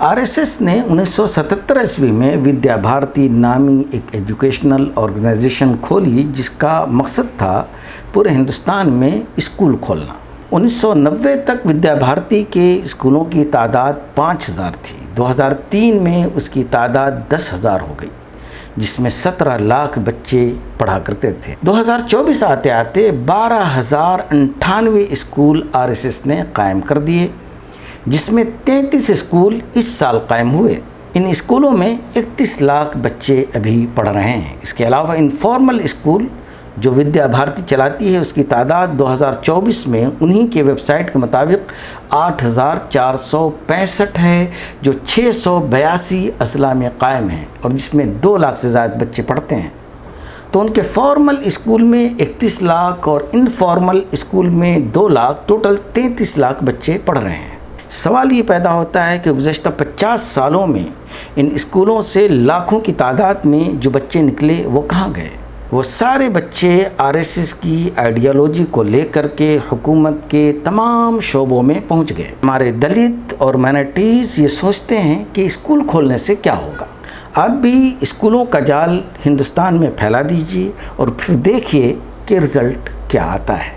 RSS ने 1977 ईस्वी में विद्या भारती नामी एक एजुकेशनल ऑर्गेनाइजेशन खोली जिसका मकसद था पूरे हिंदुस्तान में स्कूल खोलना। 1990 तक विद्या भारती के स्कूलों की तादाद 5000 थी। 2003 में उसकी तादाद 10,000 हो गई, जिसमें 17 लाख बच्चे पढ़ा करते थे। 2024 आते आते 12,098 स्कूल आरएसएस ने कायम कर दिए, जिसमें 33 स्कूल इस साल कायम हुए। इन स्कूलों में 31 लाख बच्चे अभी पढ़ रहे हैं। इसके अलावा इनफॉर्मल स्कूल जो विद्या भारती चलाती है उसकी तादाद 2024 में उन्हीं के वेबसाइट के मुताबिक 8,465 है, जो 682 अजला में कायम है और जिसमें 2 लाख से ज़्यादा बच्चे पढ़ते हैं। तो उनके फॉर्मल स्कूल में 31 लाख और इनफॉर्मल स्कूल में 2 लाख, टोटल 33 लाख बच्चे पढ़ रहे हैं। सवाल ये पैदा होता है कि गुज़श्ता 50 सालों में इन स्कूलों से लाखों की तादाद में जो बच्चे निकले वो कहाँ गए? वो सारे बच्चे आरएसएस की आइडियोलॉजी को लेकर के हुकूमत के तमाम शोबों में पहुंच गए। हमारे दलित और माइनॉरिटीज़ ये सोचते हैं कि स्कूल खोलने से क्या होगा। आप भी स्कूलों का जाल हिंदुस्तान में फैला दीजिए और फिर देखिए कि रिज़ल्ट क्या आता है।